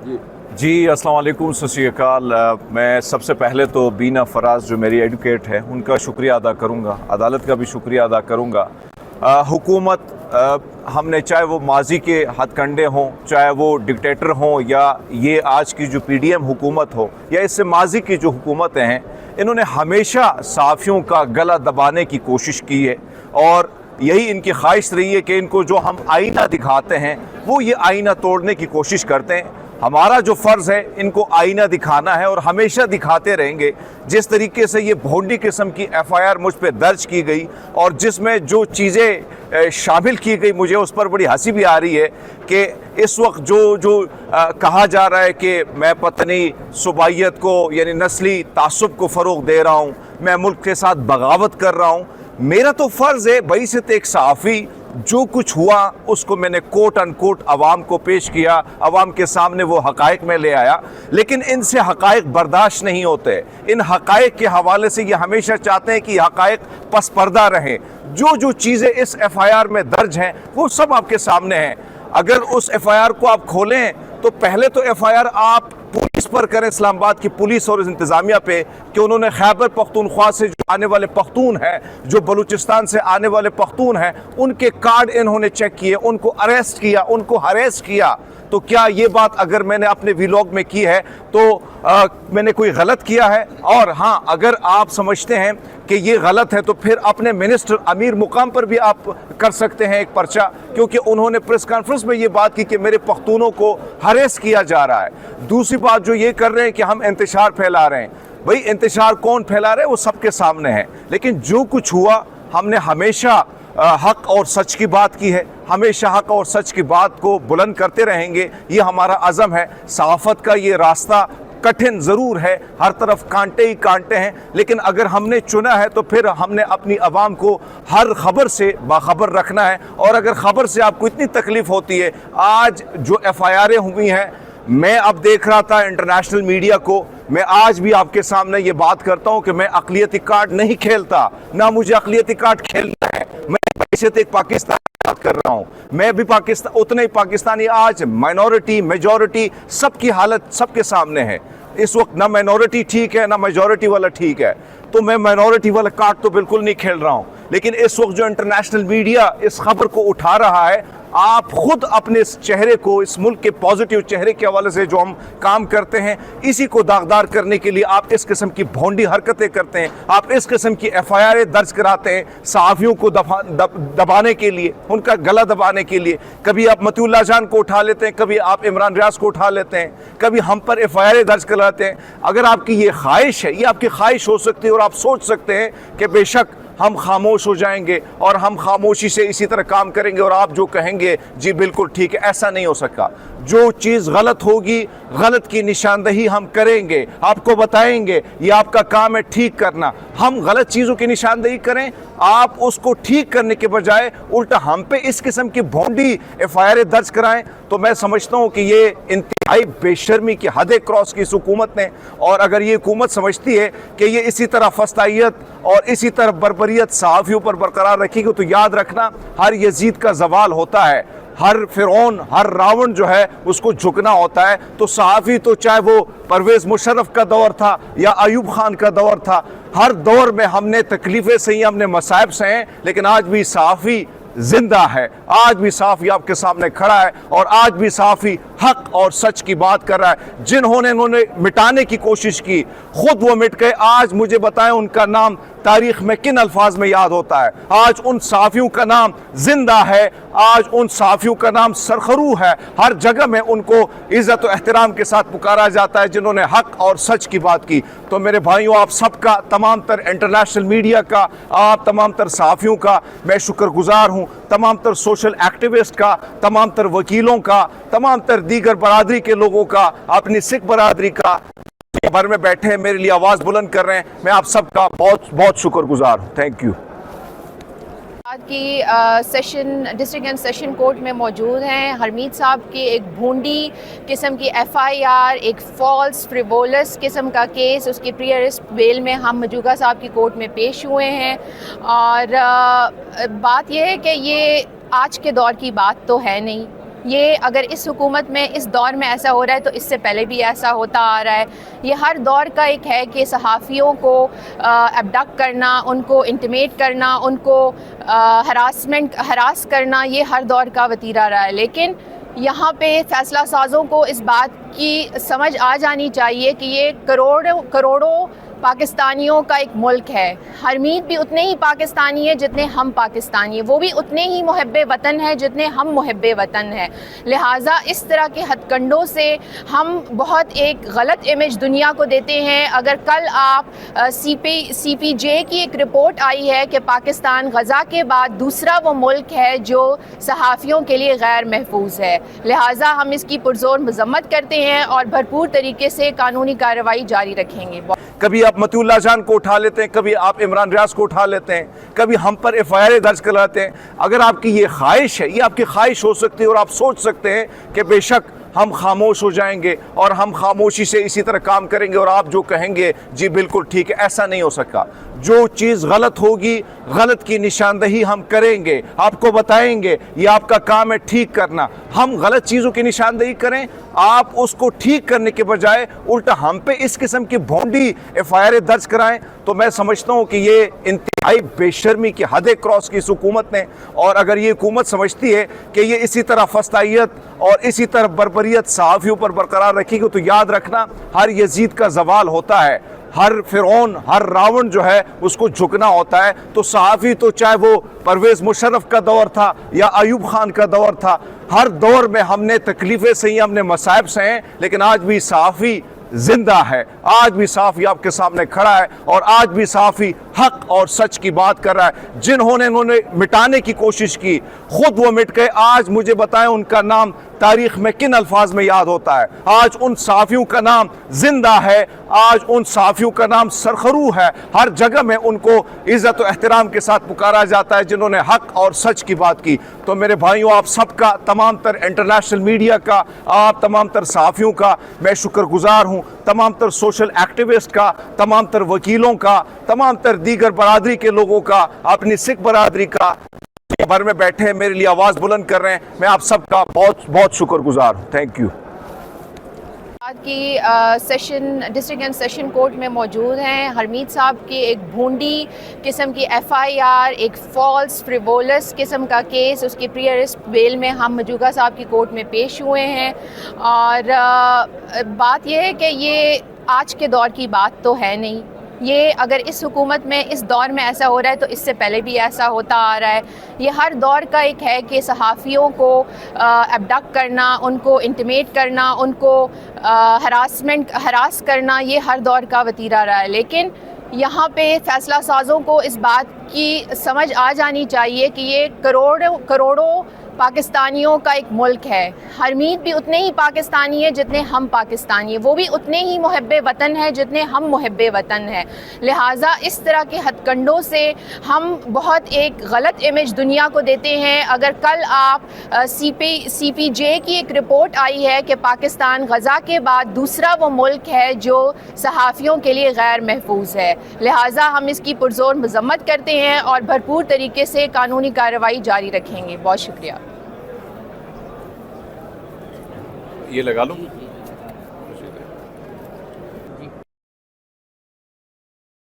जी अस्सलाम वालेकुम, सत श्री अकाल। मैं सबसे पहले तो बीना फराज जो मेरी एडवोकेट है उनका शुक्रिया अदा करूँगा, अदालत का भी शुक्रिया अदा करूँगा। हुकूमत हमने चाहे वो माजी के हथकंडे हों, चाहे वो डिक्टेटर हों, या ये आज की जो पीडीएम हुकूमत हो, या इससे माजी की जो हुकूमतें हैं, इन्होंने हमेशा सहाफ़ियों का गला दबाने की कोशिश की है और यही इनकी ख्वाहिश रही है कि इनको जो हम आईना दिखाते हैं वो ये आईना तोड़ने की कोशिश करते हैं। हमारा जो फ़र्ज़ है इनको आईना दिखाना है और हमेशा दिखाते रहेंगे। जिस तरीके से ये भोंडी किस्म की एफआईआर मुझ पे दर्ज की गई और जिसमें जो चीज़ें शामिल की गई, मुझे उस पर बड़ी हंसी भी आ रही है कि इस वक्त जो कहा जा रहा है कि मैं पत्नी सुबाइयत को यानी नस्ली तासुब को फ़रोग़ दे रहा हूँ, मैं मुल्क के साथ बगावत कर रहा हूँ। मेरा तो फ़र्ज़ है बइसत एक सहाफ़ी, जो कुछ हुआ उसको मैंने कोट अनकोट अवाम को पेश किया, अवाम के सामने वो हक़ाइक़ में ले आया। लेकिन इनसे हक़ाइक़ बर्दाश्त नहीं होते। इन हक़ाइक़ के हवाले से ये हमेशा चाहते हैं कि हक़ाइक़ पस पर्दा रहें। जो चीज़ें इस एफआईआर में दर्ज हैं वो सब आपके सामने हैं। अगर उस एफआईआर को आप खोलें तो पहले तो एफआईआर आप पुलिस पर करें, इस्लामाबाद की पुलिस और इंतज़ामिया पे, कि उन्होंने खैबर पख्तूनख्वा से जो आने वाले पख्तून हैं, जो बलूचिस्तान से आने वाले पख्तून हैं, उनके कार्ड इन्होंने चेक किए, उनको अरेस्ट किया, उनको हरेस किया। तो क्या ये बात अगर मैंने अपने व्लॉग में की है तो मैंने कोई गलत किया है? और हाँ, अगर आप समझते हैं कि ये गलत है तो फिर अपने मिनिस्टर अमीर मुकाम पर भी आप कर सकते हैं एक पर्चा, क्योंकि उन्होंने प्रेस कॉन्फ्रेंस में ये बात की कि मेरे पख्तूनों को हरेस किया जा रहा है। दूसरी बात जो ये कर रहे हैं कि हम इंतशार फैला रहे हैं। भाई इंतशार कौन फैला रहे हैं वो सबके सामने है। लेकिन जो कुछ हुआ हमने हमेशा हक और सच की बात की है, हमेशा हक और सच की बात को बुलंद करते रहेंगे। ये हमारा अज़म है। सहाफ़त का ये रास्ता कठिन ज़रूर है, हर तरफ कांटे ही कांटे हैं, लेकिन अगर हमने चुना है तो फिर हमने अपनी आवाम को हर खबर से बाखबर रखना है। और अगर खबर से आपको इतनी तकलीफ़ होती है, आज जो एफआईआरें हुई हैं, मैं अब देख रहा था इंटरनेशनल मीडिया को, मैं आज भी आपके सामने ये बात करता हूँ कि मैं अक़लियती कार्ड नहीं खेलता, ना मुझे अक़लियती कार्ड खेलना है। मैं बहैसियत एक पाकिस्तान बात कर रहा हूँ, मैं भी पाकिस्तान उतने ही पाकिस्तानी। आज माइनॉरिटी मेजॉरिटी सबकी हालत सबके सामने है। इस वक्त ना माइनॉरिटी ठीक है ना मेजॉरिटी वाला ठीक है, तो मैं माइनॉरिटी वाला कार्ड तो बिल्कुल नहीं खेल रहा हूँ। लेकिन इस वक्त जो इंटरनेशनल मीडिया इस खबर को उठा रहा है, आप खुद अपने इस चेहरे को, इस मुल्क के पॉजिटिव चेहरे के हवाले से जो हम काम करते हैं, इसी को दागदार करने के लिए आप इस किस्म की भोंडी हरकतें करते हैं। आप इस किस्म की एफआईआर दर्ज कराते हैं सहाफ़ियों को दबाने के लिए, उनका गला दबाने के लिए। कभी आप मतीउल्लाह जान को उठा लेते हैं, कभी आप इमरान रियाज को उठा लेते हैं, कभी हम पर एफआईआर दर्ज कराते हैं। अगर आपकी ये ख्वाहिश है, ये आपकी ख्वाहिश हो सकती है और आप सोच सकते हैं कि बेशक हम खामोश हो जाएंगे और हम खामोशी से इसी तरह काम करेंगे और आप जो कहेंगे जी बिल्कुल ठीक है, ऐसा नहीं हो सकता। जो चीज़ गलत होगी, गलत की निशानदही हम करेंगे, आपको बताएंगे, ये आपका काम है ठीक करना। हम गलत चीज़ों की निशानदही करें, आप उसको ठीक करने के बजाय उल्टा हम पे इस किस्म की भोंडी एफआईआर दर्ज कराएं, तो मैं समझता हूँ कि ये इंतहाई बेशर्मी की हदें क्रॉस की इस हुकूमत ने। और अगर ये हुकूमत समझती है कि ये इसी तरह फस्तायत और इसी तरह बर्बरियत सहाफ़ियों पर बरकरार रखेगी, तो याद रखना हर यजीद का ज़वाल होता है, हर फिरौन, हर रावण जो है उसको झुकना होता है। तो सहाफ़ी तो चाहे वो परवेज़ मुशर्रफ का दौर था या अयूब खान का दौर था, हर दौर में हमने तकलीफ़ें सही, हमने मसाइब सहे, लेकिन आज भी सहाफ़ी जिंदा है, आज भी सहाफ़ी आपके सामने खड़ा है और आज भी सहाफ़ी हक और सच की बात कर रहा है। जिन्होंने इन्होंने मिटाने की कोशिश की, खुद वो मिट गए। आज मुझे बताएं उनका नाम तारीख में किन अल्फाज में याद होता है? आज उन सहाफ़ियों का नाम जिंदा है, आज उन सहाफ़ियों का नाम सरखरू है, हर जगह में उनको इज़्ज़त और एहतराम के साथ पुकारा जाता है जिन्होंने हक और सच की बात की। तो मेरे भाइयों, आप सबका, तमाम तर इंटरनेशनल मीडिया का, आप तमाम तर सहाफ़ियों का मैं शुक्रगुजार हूँ, तमाम तर सोशल एक्टिविस्ट का, तमाम तर वकीलों का, तमाम तर दीगर बरादरी के लोगों का, अपनी सिख बरादरी का, भर में बैठे हैं, मेरे लिए आवाज़ बुलंद कर रहे हैं। मैं आप सबका बहुत बहुत शुक्रगुजार हूँ। Thank you. आज की session district and session court में मौजूद हैं हरमीत साहब की एक भूंडी किस्म की एफआईआर, एक फॉल्स फ्रिवोलस किस्म का केस, उसकी प्री अरेस्ट बेल में हम मजूगा साहब की कोर्ट में पेश हुए हैं। और बात यह है कि ये आज के दौर की बात तो है नहीं, یہ اگر اس حکومت میں اس دور میں ایسا ہو رہا ہے تو اس سے پہلے بھی ایسا ہوتا آ رہا ہے. یہ ہر دور کا ایک ہے کہ صحافیوں کو ابڈکٹ کرنا, ان کو انٹیمیٹ کرنا, ان کو ہراس کرنا, یہ ہر دور کا وتیرہ رہا ہے. لیکن یہاں پہ فیصلہ سازوں کو اس بات کی سمجھ آ جانی چاہیے کہ یہ کروڑوں پاکستانیوں کا ایک ملک ہے. حرمیت بھی اتنے ہی پاکستانی ہے جتنے ہم پاکستانی ہیں, وہ بھی اتنے ہی محب وطن ہیں جتنے ہم محب وطن ہیں. لہٰذا اس طرح کے ہتھ کنڈوں سے ہم بہت ایک غلط امیج دنیا کو دیتے ہیں. اگر کل آپ سی پی جے کی ایک رپورٹ آئی ہے کہ پاکستان غزہ کے بعد دوسرا وہ ملک ہے جو صحافیوں کے لیے غیر محفوظ ہے, لہٰذا ہم اس کی پرزور مذمت کرتے ہیں اور بھرپور طریقے سے قانونی کارروائی جاری رکھیں گے. کبھی آپ مطیع اللہ جان کو اٹھا لیتے ہیں, کبھی آپ عمران ریاض کو اٹھا لیتے ہیں, کبھی ہم پر ایف آئی آر درج کراتے ہیں. اگر آپ کی یہ خواہش ہے, یہ آپ کی خواہش ہو سکتی ہے اور آپ سوچ سکتے ہیں کہ بے شک ہم خاموش ہو جائیں گے اور ہم خاموشی سے اسی طرح کام کریں گے اور آپ جو کہیں گے جی بالکل ٹھیک ہے, ایسا نہیں ہو سکا. جو چیز غلط ہوگی, غلط کی نشاندہی ہم کریں گے, آپ کو بتائیں گے, یہ آپ کا کام ہے ٹھیک کرنا. ہم غلط چیزوں کی نشاندہی کریں, آپ اس کو ٹھیک کرنے کے بجائے الٹا ہم پہ اس قسم کی بھونڈی ایف آئی آر درج کرائیں, تو میں سمجھتا ہوں کہ یہ انتہائی بے شرمی کی حدیں کراس کی اس حکومت نے. اور اگر یہ حکومت سمجھتی ہے کہ یہ اسی طرح فسطائیت اور اسی طرح بربریت صحافیوں پر برقرار رکھے گی, تو یاد رکھنا ہر یزید کا زوال ہوتا ہے, ہر فرعون, ہر راون جو ہے اس کو جھکنا ہوتا ہے. تو صحافی تو چاہے وہ پرویز مشرف کا دور تھا یا ایوب خان کا دور تھا, ہر دور میں ہم نے تکلیفیں سہی, ہم نے مصائب سہے, لیکن آج بھی صحافی زندہ ہے, آج بھی صحافی آپ کے سامنے کھڑا ہے اور آج بھی صحافی حق اور سچ کی بات کر رہا ہے. جنہوں نے انہوں نے مٹانے کی کوشش کی خود وہ مٹ گئے. آج مجھے بتائیں ان کا نام تاریخ میں کن الفاظ میں یاد ہوتا ہے؟ آج ان صحافیوں کا نام زندہ ہے, آج ان صحافیوں کا نام سرخرو ہے, ہر جگہ میں ان کو عزت و احترام کے ساتھ پکارا جاتا ہے جنہوں نے حق اور سچ کی بات کی. تو میرے بھائیوں, آپ سب کا, تمام تر انٹرنیشنل میڈیا کا, آپ تمام تر صحافیوں کا میں شکر گزار ہوں, تمام تر سوشل ایکٹیوسٹ کا, تمام تر وکیلوں کا, تمام تر دیگر برادری کے لوگوں کا, اپنی سکھ برادری کا, بھر میں بیٹھے ہیں میرے لیے آواز بلند کر رہے ہیں, میں آپ سب کا بہت بہت شکر گزار ہوں. Thank you. آج کی ڈسٹرکٹ اینڈ سیشن کورٹ میں موجود ہیں. حرمیت صاحب کی ایک بھونڈی قسم کی ایف آئی آر, ایک فالس فریولس قسم کا کیس, اس کی پری ارسٹ بیل میں ہم مجوگا صاحب کی کورٹ میں پیش ہوئے ہیں. اور بات یہ ہے کہ یہ آج کے دور کی بات تو ہے نہیں. یہ اگر اس حکومت میں اس دور میں ایسا ہو رہا ہے تو اس سے پہلے بھی ایسا ہوتا آ رہا ہے. یہ ہر دور کا ایک ہے کہ صحافیوں کو ابڈکٹ کرنا, ان کو انٹیمیٹ کرنا, ان کو ہراس کرنا, یہ ہر دور کا وتیرہ رہا ہے. لیکن یہاں پہ فیصلہ سازوں کو اس بات کی سمجھ آ جانی چاہیے کہ یہ کروڑوں پاکستانیوں کا ایک ملک ہے. حرمیت بھی اتنے ہی پاکستانی ہے جتنے ہم پاکستانی ہیں, وہ بھی اتنے ہی محب وطن ہیں جتنے ہم محب وطن ہیں. لہٰذا اس طرح کے ہتھ کنڈوں سے ہم بہت ایک غلط امیج دنیا کو دیتے ہیں. اگر کل آپ سی پی جے کی ایک رپورٹ آئی ہے کہ پاکستان غزہ کے بعد دوسرا وہ ملک ہے جو صحافیوں کے لیے غیر محفوظ ہے, لہٰذا ہم اس کی پرزور مذمت کرتے ہیں اور بھرپور طریقے سے قانونی کارروائی جاری رکھیں گے. بہت شکریہ. یہ لگا لوں.